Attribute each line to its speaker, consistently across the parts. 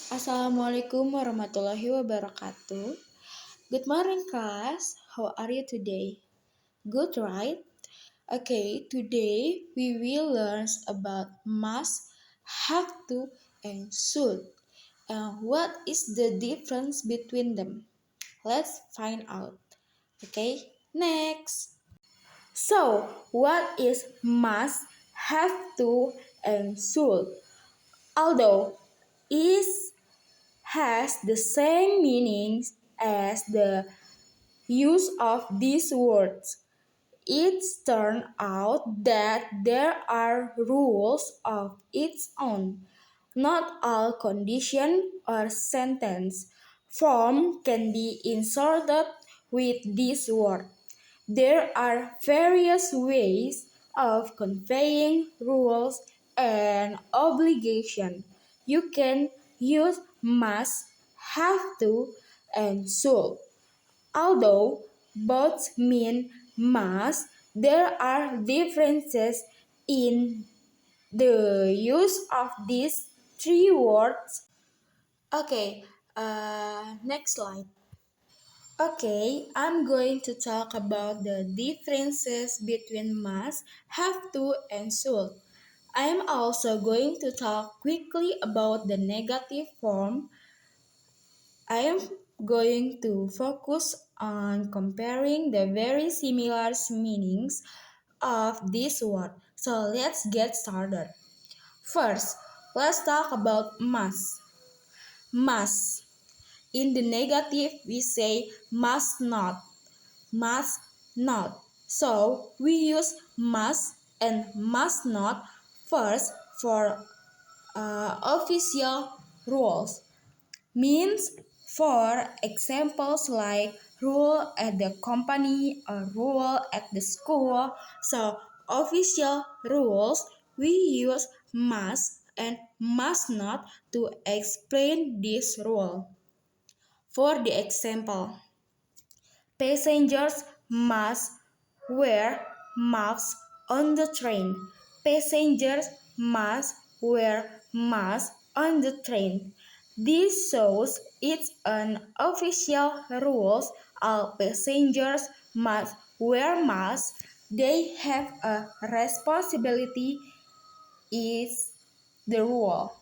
Speaker 1: Assalamualaikum warahmatullahi wabarakatuh. Good morning, class. How are you today? Good, right? Okay, today we will learn about must, have to, and should. And what is the difference between them? Let's find out. Okay, next. So, what is must, have to, and should? Although is has the same meanings as the use of these words. It's turned out that there are rules of its own. Not all condition or sentence form can be inserted with this word. There are various ways of conveying rules and obligation. You can use must, have to, and should. Although both mean must, there are differences in the use of these three words. Okay, next slide. Okay, I'm going to talk about the differences between must, have to, and should. I'm also going to talk quickly about the negative form. I am going to focus on comparing the very similar meanings of this word. So let's get started. First, let's talk about must. Must. In the negative, we say must not. Must not. So we use must and must not first for official rules. Means for examples like rule at the company or rule at the school. So official rules we use must and must not to explain this rule. For the example, passengers must wear masks on the train. Passengers must wear masks on the train. This shows it's an official rule. All passengers must wear masks. They have a responsibility is the rule.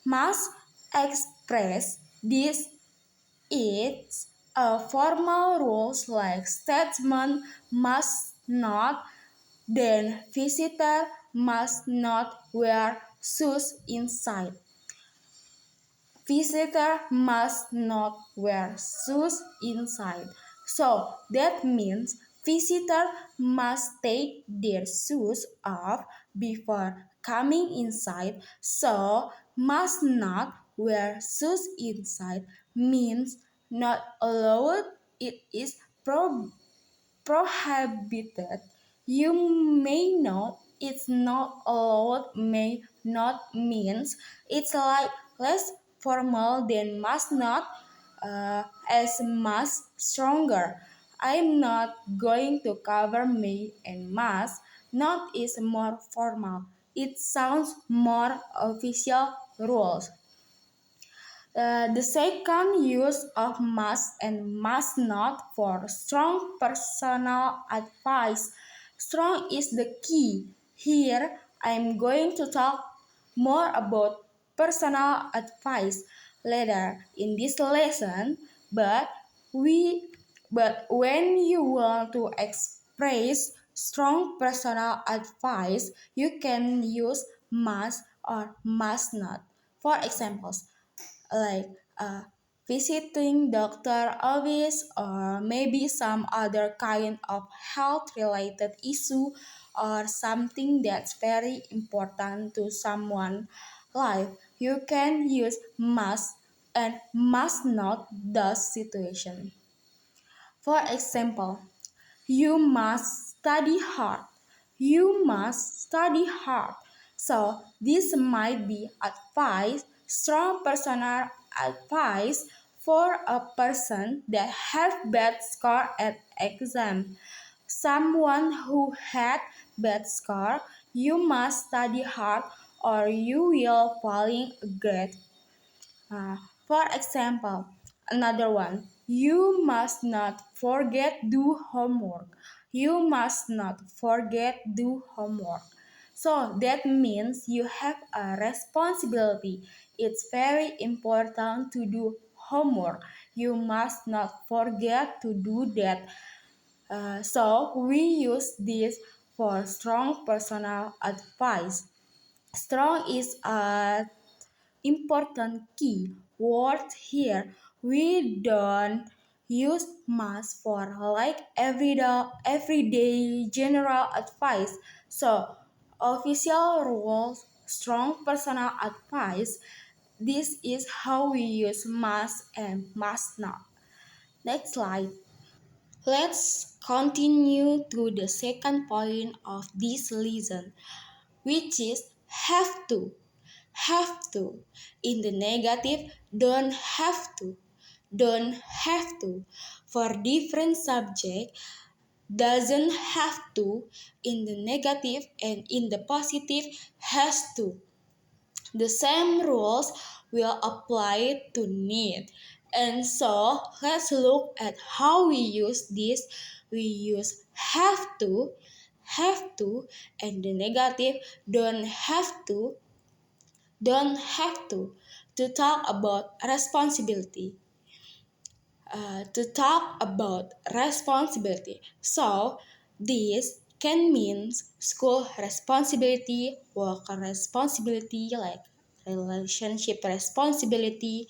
Speaker 1: Must express this it's a formal rules like statement must not, then visitor must not wear shoes inside. Visitor must not wear shoes inside. So that means visitor must take their shoes off before coming inside. So must not wear shoes inside means not allowed. It is prohibited. You may not, it's not allowed, may not means it's like less formal than must not, as must stronger. I'm not going to cover may and must. Not is more formal. It sounds more official rules. The second use of must and must not for strong personal advice. Strong is the key. Here, I'm going to talk more about personal advice later in this lesson, but we but when you want to express strong personal advice, you can use must or must not. For examples, like uh, visiting doctor office or maybe some other kind of health related issue or something that's very important to someone life, you can use must and must not those situation. For example, you must study hard. You must study hard. So this might be advice, strong personal advice for a person that have bad score at exam. Someone who had bad score, you must study hard or you will falling a grade. Uh, for example, another one, you must not forget do homework. You must not forget do homework. So that means you have a responsibility. It's very important to do homework. You must not forget to do that. So we use this for strong personal advice. Strong is a important key word here. We don't use must for like everyday general advice. So official rules, strong personal advice. This is how we use must and must not. Next slide. Let's continue to the second point of this lesson, which is have to. Have to. In the negative, don't have to. Don't have to. For different subject, doesn't have to in the negative and in the positive has to. The same rules will apply to need. And so let's look at how we use this. We use have to, and the negative don't have to talk about responsibility. So this can mean school responsibility, work responsibility, like relationship responsibility,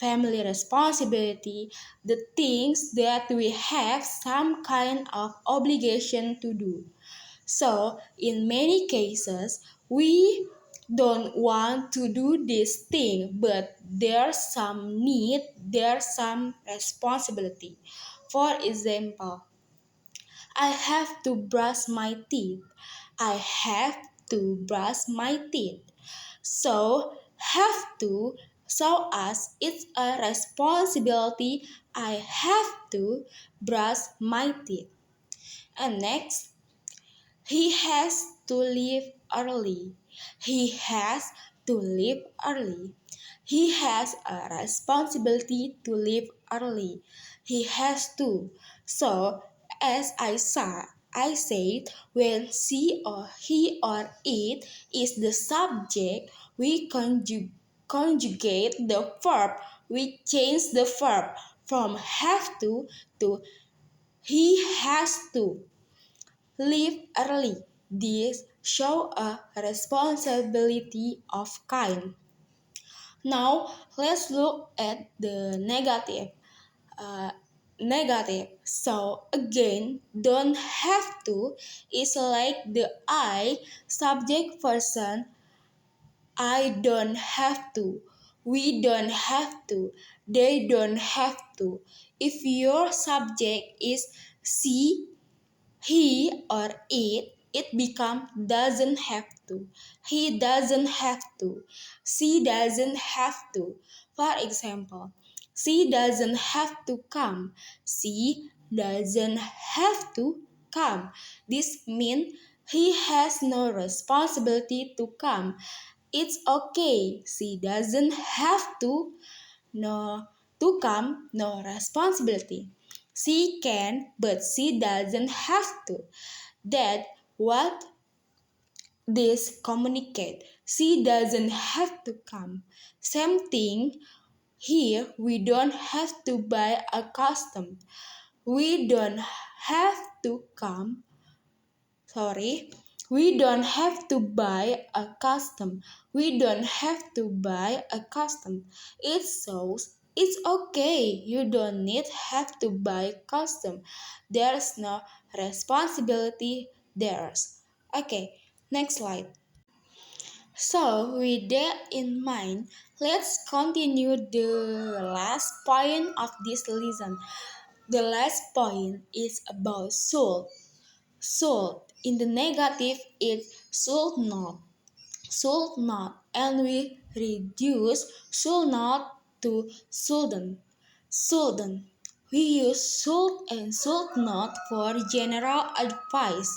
Speaker 1: family responsibility, the things that we have some kind of obligation to do. So, in many cases, we don't want to do this thing, but there's some need, there's some responsibility. For example, I have to brush my teeth. I have to brush my teeth. So, have to show us it's a responsibility. I have to brush my teeth. And next, he has to leave early. He has to leave early. He has a responsibility to leave early. He has to. So, as I said, when she or he or it is the subject, we conjugate the verb. We change the verb from have to he has to leave early. This show a responsibility of kind. Now let's look at the negative. Uh, Negative. So again, don't have to is like the I subject person. I don't have to. We don't have to. They don't have to. If your subject is she, he or it become doesn't have to. He doesn't have to. She doesn't have to. For example, she doesn't have to come. She doesn't have to come. This means he has no responsibility to come. It's okay. She doesn't have to. No, to come, no responsibility. She can, but she doesn't have to. That what this communicate. She doesn't have to come. Same thing here. We don't have to buy a custom. We don't have to come. Sorry. We don't have to buy a custom. We don't have to buy a custom. It shows it's okay. You don't need have to buy custom. There's no responsibility theirs. Okay, next slide. So with that in mind, let's continue the last point of this lesson. The last point is about soul. Should in the negative it should not, and we reduce should not to shouldn't. We use should and should not for general advice.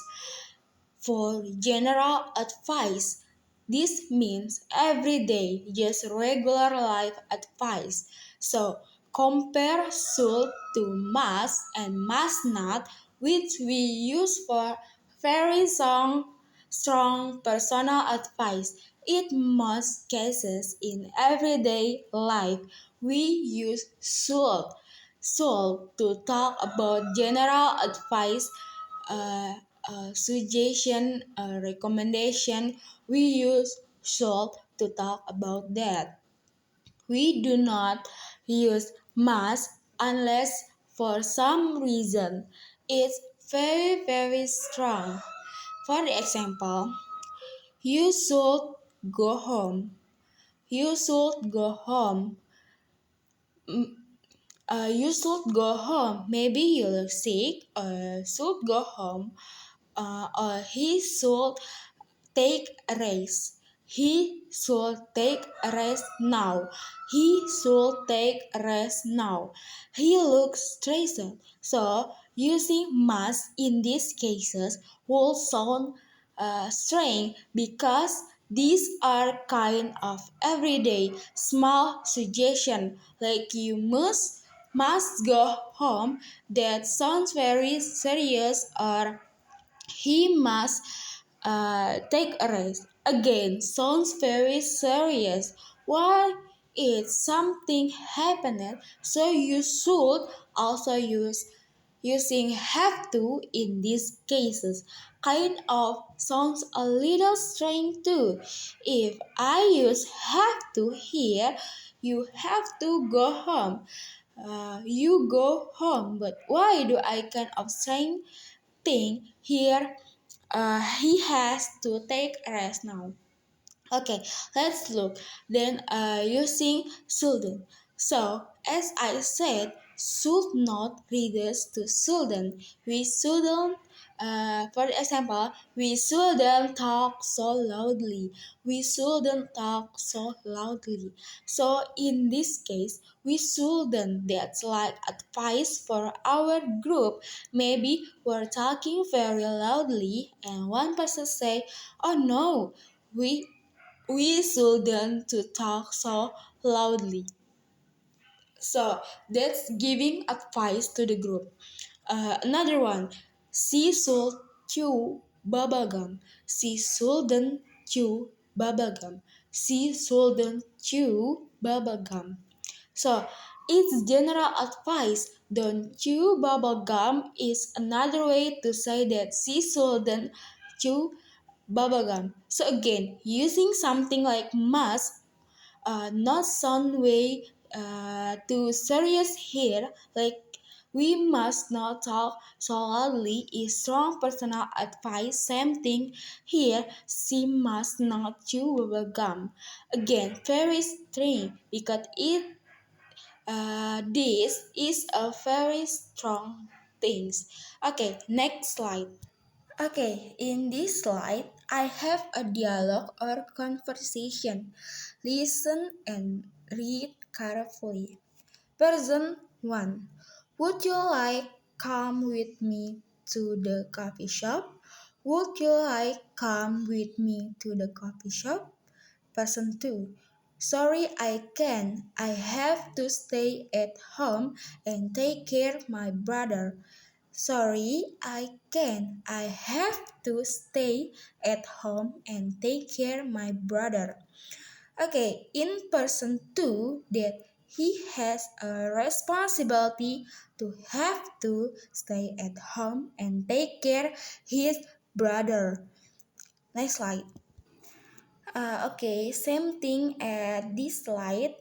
Speaker 1: This means every day, just regular life advice. So compare should to must and must not, which we use for very strong personal advice. In most cases in everyday life, we use should to talk about general advice, uh, suggestion, recommendation. We use should to talk about that. We do not use must unless for some reason it's very strong. For example, you should go home. You should go home. You should go home. Maybe you look sick or should go home. Or he should take a rest. He should take a rest now. He should take a rest now. He looks stressed. So using must in these cases will sound strange because these are kind of everyday small suggestion like you must go home that sounds very serious, or he must take a rest. Again, sounds very serious. Why is something happening? So you should also use using have to in these cases. Kind of sounds a little strange too. If I use have to here, you have to go home. You go home, but why do I kind of strange thing here? He has to take a rest now. Okay, let's look. Then using shouldn't. So as I said, should not readers to shouldn't. We shouldn't. For example, we shouldn't talk so loudly. We shouldn't talk so loudly. So in this case, we shouldn't. That's like advice for our group. Maybe we're talking very loudly, and one person say, "Oh no, we shouldn't to talk so loudly." So that's giving advice to the group. Another one, she should chew bubblegum. She shouldn't chew bubblegum. She shouldn't chew bubblegum. So it's general advice. Don't chew bubblegum is another way to say that she shouldn't chew bubblegum. So again, using something like must, not some way too serious here, like we must not talk so loudly is strong personal advice. Same thing here, she must not chew bubblegum. Again, very strange because this is a very strong things. Okay, next slide. Okay, in this slide, I have a dialogue or conversation. Listen and read carefully. Person 1. Would you like come with me to the coffee shop? Would you like come with me to the coffee shop? Person 2. Sorry, I can't. I have to stay at home and take care of my brother. Sorry, I can't. I have to stay at home and take care of my brother. Okay, in person 2, that he has a responsibility to have to stay at home and take care his brother. Next slide. Okay, same thing at this slide.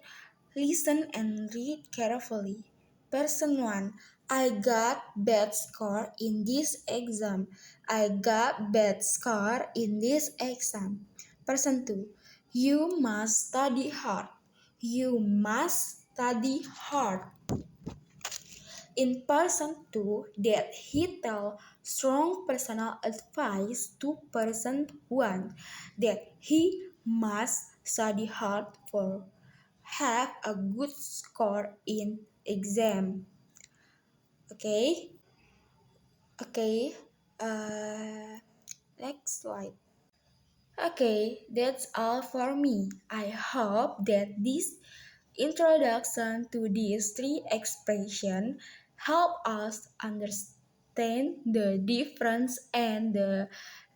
Speaker 1: Listen and read carefully. Person 1. I got bad score in this exam. I got bad score in this exam. Person 2. You must study hard. You must study hard. In person 2, that he tell strong personal advice to person 1 that he must study hard for have a good score in exam. Okay, okay. Uh, Next slide. Okay, that's all for me. I hope that this introduction to these three expressions help us understand the difference and the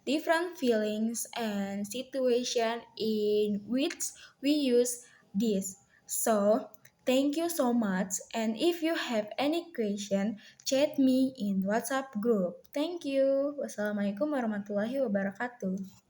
Speaker 1: different feelings and situation in which we use this. So, thank you so much, and if you have any question, chat me in WhatsApp group. Thank you. Wassalamualaikum warahmatullahi wabarakatuh.